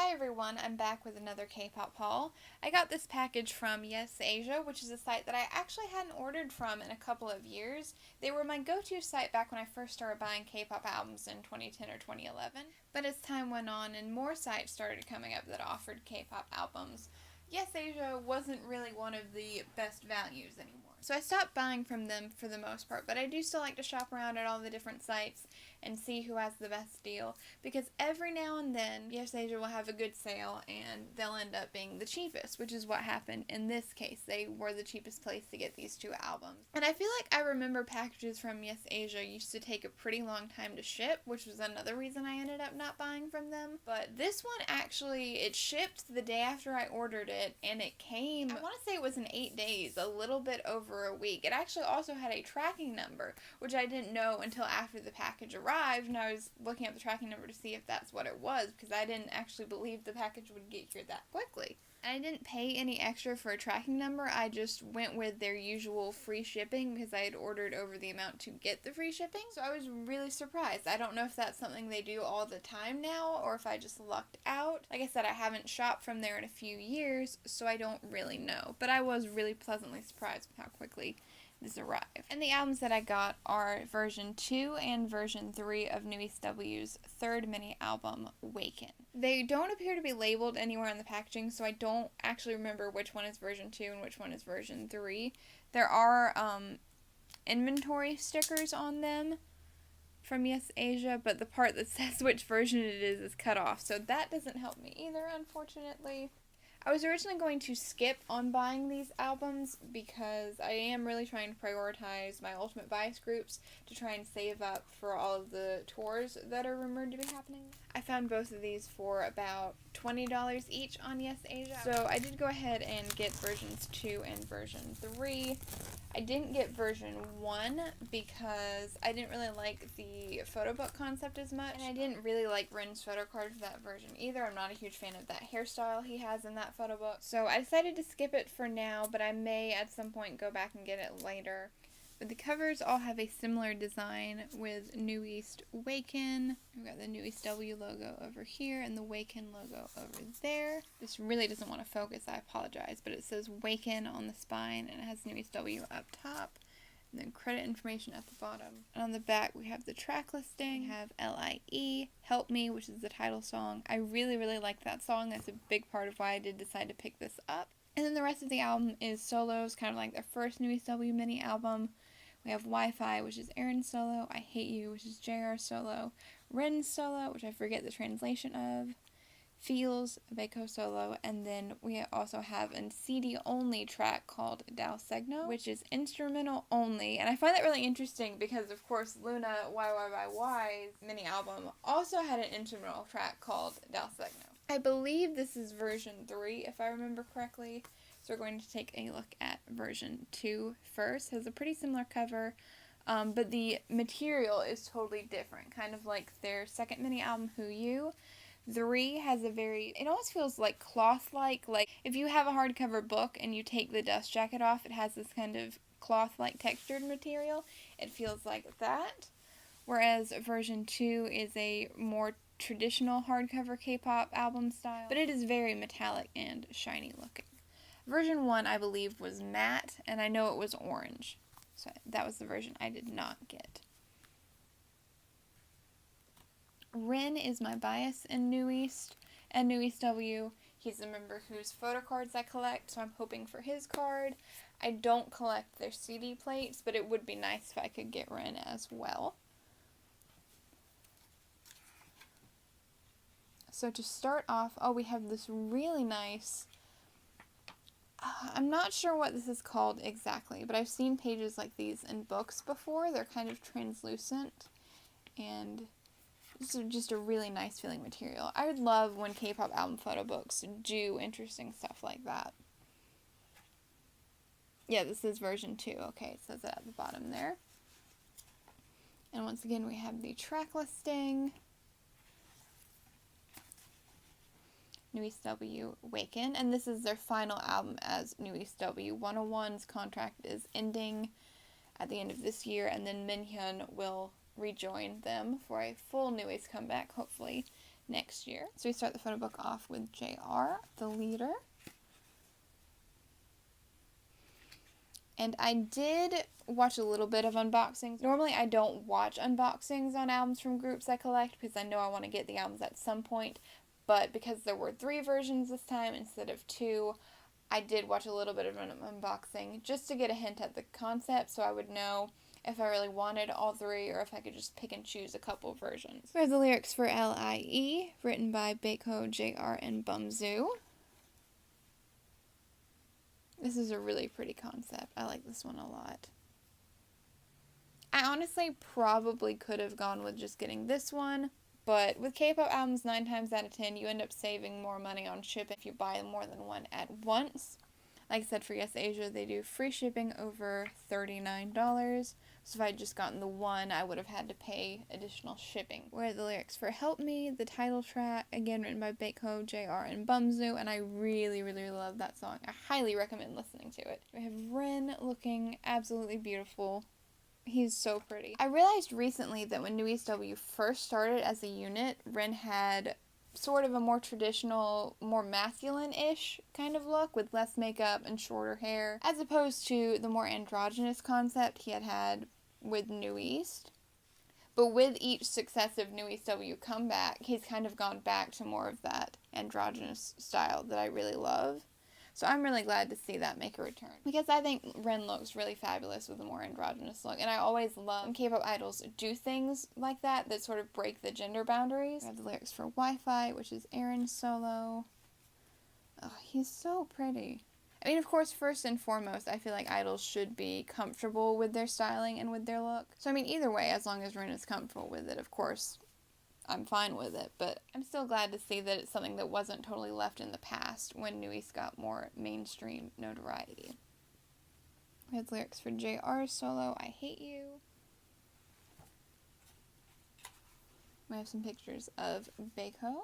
Hi everyone, I'm back with another K-pop haul. I got this package from Yes Asia, which is a site that I actually hadn't ordered from in a couple of years. They were my go-to site back when I first started buying K-pop albums in 2010 or 2011. But as time went on and more sites started coming up that offered K-pop albums, Yes Asia wasn't really one of the best values anymore. So I stopped buying from them for the most part, but I do still like to shop around at all the different sites and see who has the best deal, because every now and then Yes Asia will have a good sale and they'll end up being the cheapest, which is what happened in this case. They were the cheapest place to get these two albums. And I feel like I remember packages from Yes Asia used to take a pretty long time to ship, which was another reason I ended up not buying from them. But this one actually, it shipped the day after I ordered it, and it came, I want to say it was in 8 days, a little bit over a week. It actually also had a tracking number, which I didn't know until after the package arrived, and I was looking at the tracking number to see if that's what it was, because I didn't actually believe the package would get here that quickly. I didn't pay any extra for a tracking number. I just went with their usual free shipping because I had ordered over the amount to get the free shipping. So I was really surprised. I don't know if that's something they do all the time now or if I just lucked out. Like I said, I haven't shopped from there in a few years, so I don't really know. But I was really pleasantly surprised with how quickly this arrived. And the albums that I got are version 2 and version 3 of New East W's third mini album, Waken. They don't appear to be labeled anywhere on the packaging, so I don't actually remember which one is version 2 and which one is version 3. There are inventory stickers on them from Yes Asia, but the part that says which version it is cut off, so that doesn't help me either, unfortunately. I was originally going to skip on buying these albums because I am really trying to prioritize my Ultimate Bias groups to try and save up for all of the tours that are rumored to be happening. I found both of these for about $20 each on Yes Asia. So I did go ahead and get versions 2 and version 3. I didn't get version 1 because I didn't really like the photo book concept as much, and I didn't really like Rin's photo card for that version either. I'm not a huge fan of that hairstyle he has in that photo book. So I decided to skip it for now, but I may at some point go back and get it later. But the covers all have a similar design with New East Waken. We've got the New East W logo over here and the Waken logo over there. This really doesn't want to focus, I apologize, but it says Waken on the spine and it has New East W up top. And then credit information at the bottom. And on the back we have the track listing. We have LIE, Help Me, which is the title song. I really, really like that song. That's a big part of why I did decide to pick this up. And then the rest of the album is solos, kind of like their first New East W mini album. We have Wi-Fi, which is Aaron's solo, I Hate You, which is JR's solo, Rin's solo, which I forget the translation of, Feels, Baeko solo, and then we also have a CD-only track called Dao Segno, which is instrumental only, and I find that really interesting because, of course, Luna YYYY's mini album also had an instrumental track called Dao Segno. I believe this is version 3, if I remember correctly. So we're going to take a look at version 2 first. It has a pretty similar cover, but the material is totally different, kind of like their second mini album, Who You. 3 has a very, it almost feels like cloth-like, like if you have a hardcover book and you take the dust jacket off, it has this kind of cloth-like textured material. It feels like that. Whereas version 2 is a more traditional hardcover K-pop album style, but it is very metallic and shiny looking. Version 1, I believe, was matte, and I know it was orange. So that was the version I did not get. Rin is my bias in New East and New East W. He's a member whose photo cards I collect, so I'm hoping for his card. I don't collect their CD plates, but it would be nice if I could get Rin as well. So to start off, we have this really nice, I'm not sure what this is called exactly, but I've seen pages like these in books before. They're kind of translucent, and this is just a really nice feeling material. I would love when K-pop album photo books do interesting stuff like that. Yeah, this is version 2. Okay, it says it at the bottom there. And once again, we have the track listing. New East W Waken, and this is their final album as New East W. 101's contract is ending at the end of this year, and then Minhyun will rejoin them for a full New East comeback, hopefully, next year. So we start the photo book off with JR, the leader. And I did watch a little bit of unboxings. Normally I don't watch unboxings on albums from groups I collect because I know I want to get the albums at some point. But because there were 3 versions this time instead of 2, I did watch a little bit of an unboxing just to get a hint at the concept so I would know if I really wanted all 3 or if I could just pick and choose a couple versions. We have the lyrics for LIE, written by Baekho, JR, and Bumzu. This is a really pretty concept. I like this one a lot. I honestly probably could have gone with just getting this one, but with K-pop albums, 9 times out of 10, you end up saving more money on shipping if you buy more than one at once. Like I said, for Yes Asia, they do free shipping over $39. So if I had just gotten the one, I would have had to pay additional shipping. Where are the lyrics for Help Me, the title track, again written by Baekho, JR, and Bumzu, and I really, really love that song. I highly recommend listening to it. We have Rin looking absolutely beautiful. He's so pretty. I realized recently that when New East W first started as a unit, Rin had sort of a more traditional, more masculine-ish kind of look with less makeup and shorter hair, as opposed to the more androgynous concept he had with New East. But with each successive New East W comeback, he's kind of gone back to more of that androgynous style that I really love. So I'm really glad to see that make a return. Because I think Rin looks really fabulous with a more androgynous look. And I always love when K-pop idols do things like that sort of break the gender boundaries. I have the lyrics for Wi-Fi, which is Aaron's solo. Oh, he's so pretty. I mean, of course, first and foremost, I feel like idols should be comfortable with their styling and with their look. So, I mean, either way, as long as Rin is comfortable with it, of course, I'm fine with it, but I'm still glad to see that it's something that wasn't totally left in the past when New East got more mainstream notoriety. We have lyrics for JR's solo, I Hate You. We have some pictures of Baekho.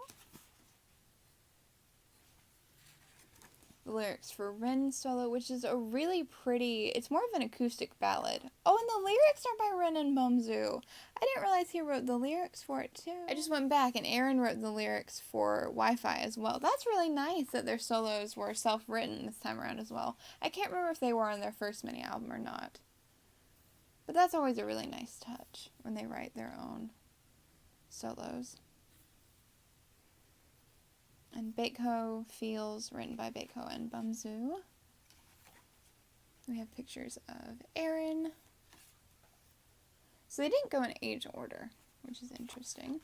The lyrics for Rin's solo, which is a really pretty, it's more of an acoustic ballad. Oh, and the lyrics are by Rin and Bumzu. I didn't realize he wrote the lyrics for it too. I just went back and Aaron wrote the lyrics for Wi-Fi as well. That's really nice that their solos were self-written this time around as well. I can't remember if they were on their first mini album or not. But that's always a really nice touch when they write their own solos. And Baekho Feels, written by Baekho and Bumzu. We have pictures of Aaron. So they didn't go in age order, which is interesting.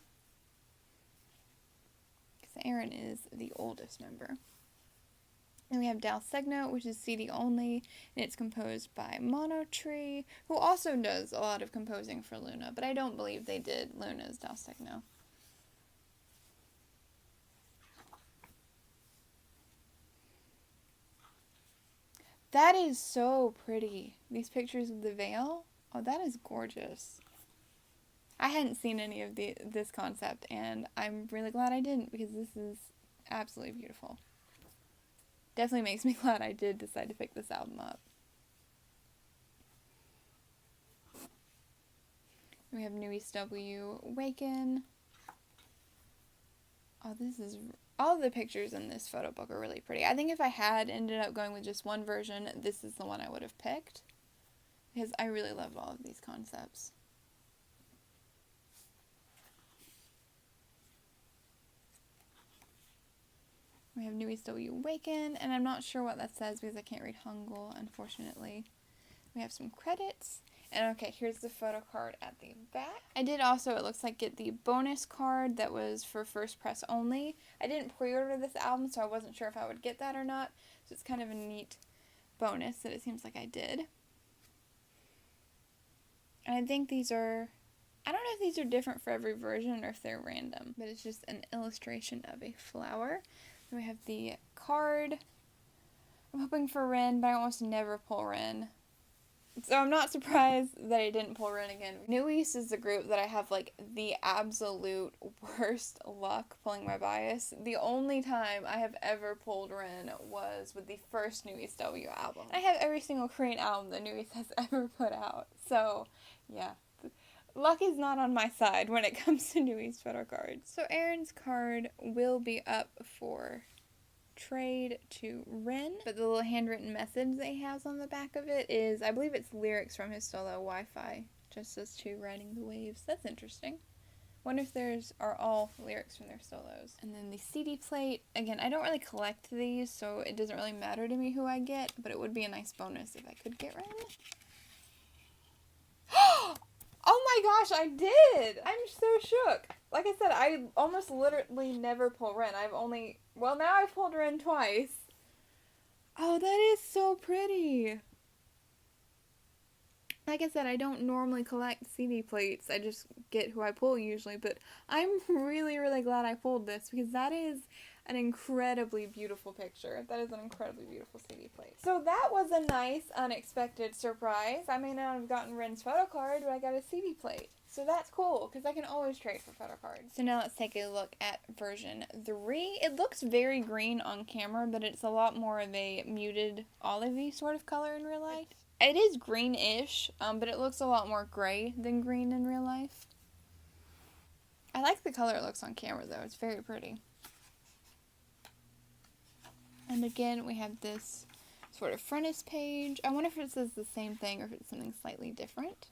Because Aaron is the oldest member. And we have Dal Segno, which is CD only, and it's composed by Monotree, who also does a lot of composing for Luna, but I don't believe they did Luna's Dal Segno. That is so pretty. These pictures of the veil. Oh, that is gorgeous. I hadn't seen any of this concept, and I'm really glad I didn't, because this is absolutely beautiful. Definitely makes me glad I did decide to pick this album up. We have New East W, Waken. Oh, all of the pictures in this photo book are really pretty. I think if I had ended up going with just one version, this is the one I would have picked. Because I really loved all of these concepts. We have New East W Waken, and I'm not sure what that says because I can't read Hangul, unfortunately. We have some credits. And okay, here's the photo card at the back. I did also, it looks like, get the bonus card that was for first press only. I didn't pre-order this album, so I wasn't sure if I would get that or not. So it's kind of a neat bonus that it seems like I did. And I think these are, I don't know if these are different for every version or if they're random, but it's just an illustration of a flower. Then we have the card. I'm hoping for Rin, but I almost never pull Rin. So I'm not surprised that I didn't pull Rin again. New East is the group that I have like the absolute worst luck pulling my bias. The only time I have ever pulled Rin was with the first New East W album. I have every single Korean album that New East has ever put out. So yeah, Luck is not on my side when it comes to New East photo cards. So Aaron's card will be up for trade to Ren, but the little handwritten message that he has on the back of it is, I believe it's lyrics from his solo Wi-Fi, just as to riding the waves. That's interesting. Wonder if theirs are all lyrics from their solos. And then the CD plate, again, I don't really collect these, so it doesn't really matter to me who I get, but it would be a nice bonus if I could get Ren. Oh my gosh, I did! I'm so shook. Like I said, I almost literally never pull Ren. Now I've pulled Ren twice. Oh, that is so pretty. Like I said, I don't normally collect CD plates. I just get who I pull usually, but I'm really, really glad I pulled this because that is an incredibly beautiful picture. That is an incredibly beautiful CD plate. So that was a nice, unexpected surprise. I may not have gotten Ren's photo card, but I got a CD plate. So that's cool, because I can always trade for photo cards. So now let's take a look at version 3. It looks very green on camera, but it's a lot more of a muted olivey sort of color in real life. It is greenish, but it looks a lot more gray than green in real life. I like the color it looks on camera, though. It's very pretty. And again, we have this sort of frontis page. I wonder if it says the same thing or if it's something slightly different.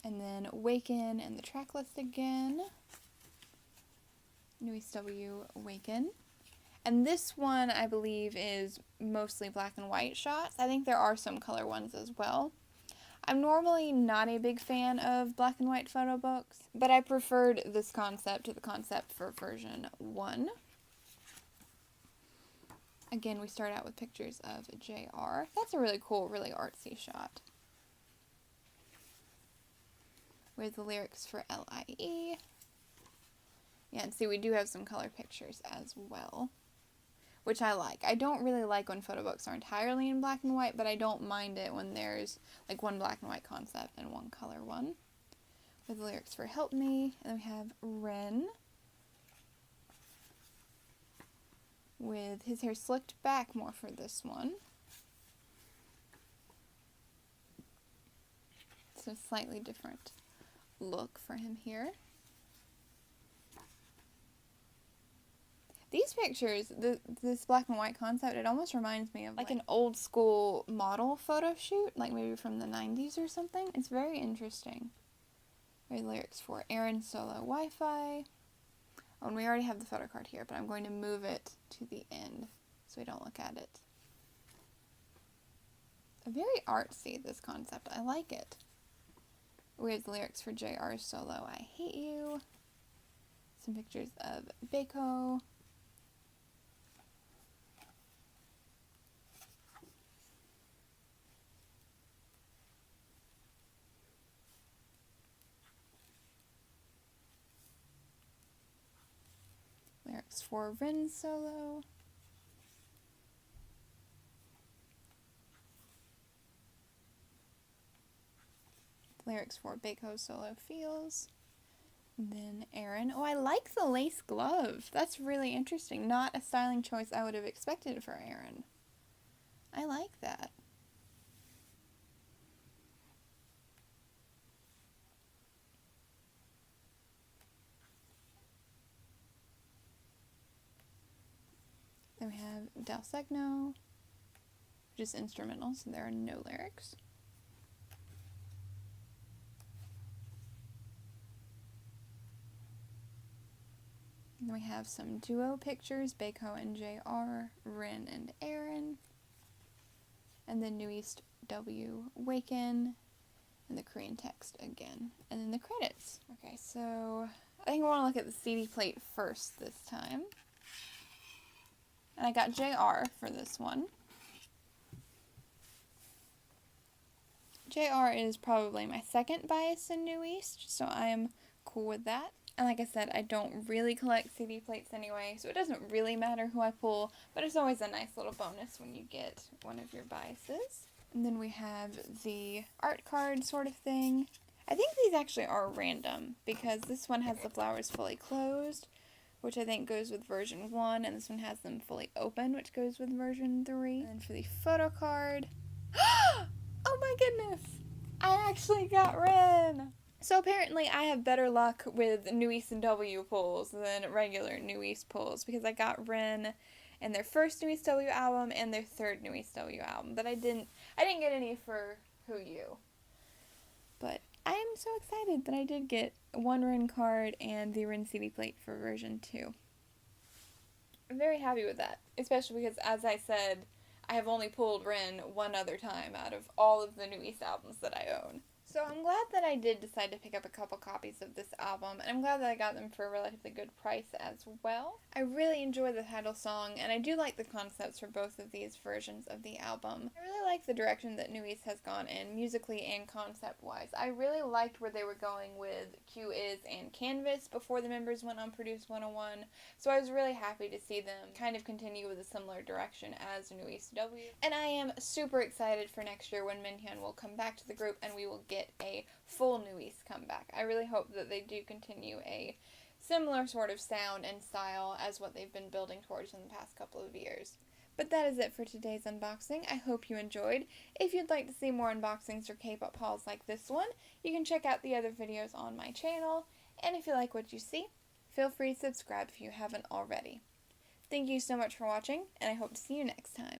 And then Waken and the track list again. New East W Waken. And this one, I believe, is mostly black and white shots. I think there are some color ones as well. I'm normally not a big fan of black and white photo books, but I preferred this concept to the concept for version 1. Again, we start out with pictures of JR. That's a really cool, really artsy shot. With the lyrics for LIE. Yeah, and see, we do have some color pictures as well, which I like. I don't really like when photo books are entirely in black and white, but I don't mind it when there's like one black and white concept and one color one. With the lyrics for Help Me, and then we have Ren with his hair slicked back more for this one. So slightly different look for him here. These pictures, this black and white concept, it almost reminds me of like an old school model photo shoot, like maybe from the 90s or something. It's very interesting. Here are the lyrics for Aaron Solo Wi-Fi. Oh, and we already have the photo card here, but I'm going to move it to the end so we don't look at it. Very artsy, this concept. I like it. We have the lyrics for JR's Solo I Hate You. Some pictures of Baco. Lyrics for Ren Solo. Lyrics for Baco Solo Feels. And then Aaron. Oh, I like the lace glove. That's really interesting. Not a styling choice I would have expected for Aaron. I like that. Then we have Del Segno, which is instrumental, so there are no lyrics. And then we have some duo pictures, Baco and JR, Ren and Aaron, and then New East W Waken, and the Korean text again, and then the credits. Okay, so I think I want to look at the CD plate first this time. And I got JR for this one. JR is probably my second bias in New East, so I am cool with that. And like I said, I don't really collect CD plates anyway, so it doesn't really matter who I pull, but it's always a nice little bonus when you get one of your biases. And then we have the art card sort of thing. I think these actually are random, because this one has the flowers fully closed, which I think goes with version 1, and this one has them fully open, which goes with version 3. And then for the photo card, oh my goodness! I actually got Ren! So apparently I have better luck with New East and W pulls than regular New East pulls because I got Ren in their first New East W album and their third New East W album, but I didn't get any for Who You. But I am so excited that I did get one Ren card and the Ren CD plate for version 2. I'm very happy with that, especially because, as I said, I have only pulled Ren one other time out of all of the New East albums that I own. So I'm glad that I did decide to pick up a couple copies of this album, and I'm glad that I got them for a relatively good price as well. I really enjoy the title song, and I do like the concepts for both of these versions of the album. I really like the direction that New East has gone in, musically and concept-wise. I really liked where they were going with Q Is and Canvas before the members went on Produce 101, so I was really happy to see them kind of continue with a similar direction as New East W. And I am super excited for next year when Minhyun will come back to the group and we will get a full New East comeback. I really hope that they do continue a similar sort of sound and style as what they've been building towards in the past couple of years. But that is it for today's unboxing. I hope you enjoyed. If you'd like to see more unboxings or K-pop hauls like this one, you can check out the other videos on my channel. And if you like what you see, feel free to subscribe if you haven't already. Thank you so much for watching, and I hope to see you next time.